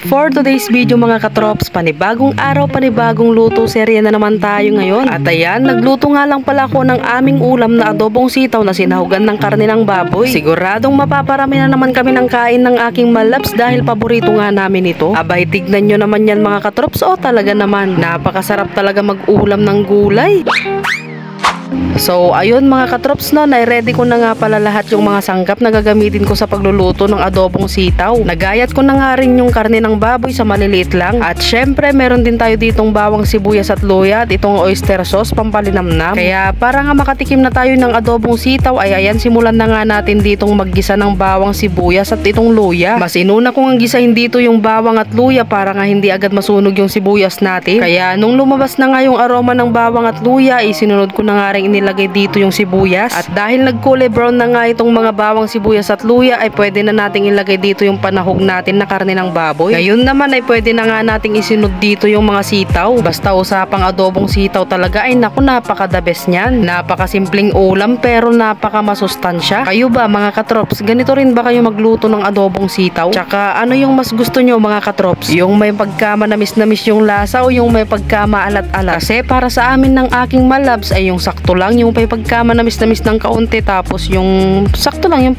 for today's video mga katrops, panibagong araw, panibagong luto, serye na naman tayo ngayon. At ayan, nagluto nga lang pala ako ng aming ulam na adobong sitaw na sinahugan ng karne ng baboy. Siguradong mapaparami na naman kami ng kain ng aking malabs dahil paborito nga namin ito. Abay, tignan nyo naman yan mga katrops, o talaga naman, napakasarap talaga mag-ulam ng gulay. So ayun mga katrops, no, nai-ready ko na nga pala lahat yung mga sangkap na gagamitin ko sa pagluluto ng adobong sitaw. Nagayat ko na nga rin yung karne ng baboy sa maliliit lang. At syempre meron din tayo ditong bawang sibuyas at luya at itong oyster sauce pampalinamnam. Kaya para nga makatikim na tayo ng adobong sitaw ay ayan, simulan na nga natin ditong maggisa ng bawang sibuyas at itong luya. Mas inuna kong ang gisahin dito yung bawang at luya para nga hindi agad masunog yung sibuyas natin. Kaya nung lumabas na nga yung aroma ng bawang at luya ay sinunod ko na nga rin inilagay dito yung sibuyas. At dahil nagkulay brown na nga itong mga bawang sibuyas at luya ay pwede na nating ilagay dito yung panahog natin na karne ng baboy. Ngayon naman ay pwede na nga nating isunod dito yung mga sitaw. Basta usapang adobong sitaw talaga ay naku, napaka the best niyan. Napakasimpleng ulam pero napaka masustansya. Kayo ba mga katrops, ganito rin ba kayo magluto ng adobong sitaw? Tsaka ano yung mas gusto nyo mga katrops? Yung may pagkamanamis-namis yung lasa o yung may pagkamaalat-alat? Kasi para sa amin ng aking malabs ay yung sakto lang, yung may pagkamanamis-namis ng kaunti, tapos yung sakto lang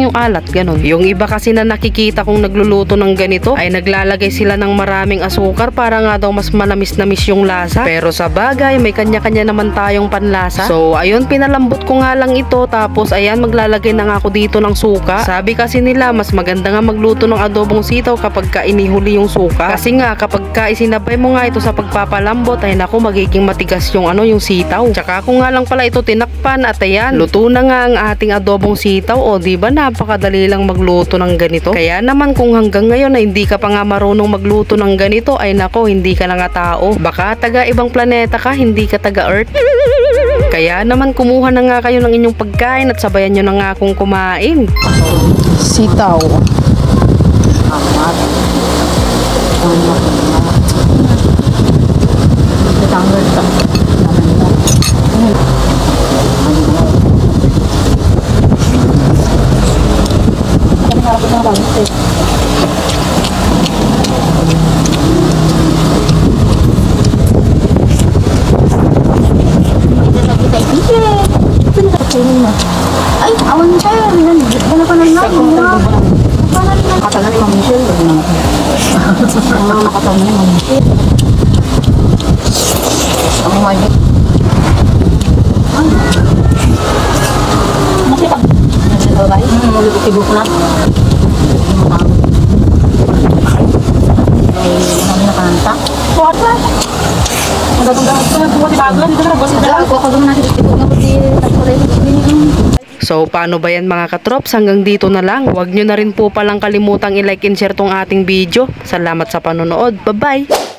yung alat, ganun. Yung iba kasi na nakikita kong nagluluto ng ganito ay naglalagay sila ng maraming asukar para nga daw mas manamis-namis yung lasa. Pero sa bagay, may kanya-kanya naman tayong panlasa. So ayun, pinalambot ko nga lang ito, tapos ayan, maglalagay na nga ako dito ng suka. Sabi kasi nila mas maganda nga magluto ng adobong sitaw kapag ka inihuli yung suka. Kasi nga kapag ka isinabay mo nga ito sa pagpapalambot ay naku, magiging matigas yung yung sitaw. Tsaka ako nga lang pala ito tinakpan at ayan, luto na nga ang ating adobong sitaw. O diba, napakadali lang magluto ng ganito. Kaya naman kung hanggang ngayon na hindi ka pa nga marunong magluto ng ganito ay nako, hindi ka na nga tao. Baka taga ibang planeta ka, hindi ka taga Earth. Kaya naman kumuha na nga kayo ng inyong pagkain at sabayan nyo na nga akong kumain. Sitaw. Amat. Ay, awan mo siya. Wala pa lang lang. Nakatagal ni Mami Michelle. Nakatagal ni Mami Michelle. Ang mga masipag. Masipag ba? Tibok na. Ay, nakanta. Kuhat ba? So paano ba yan mga katrops? Hanggang dito na lang. Huwag nyo na rin po palang kalimutang i-like and share tong ating video. Salamat sa panonood. Bye bye!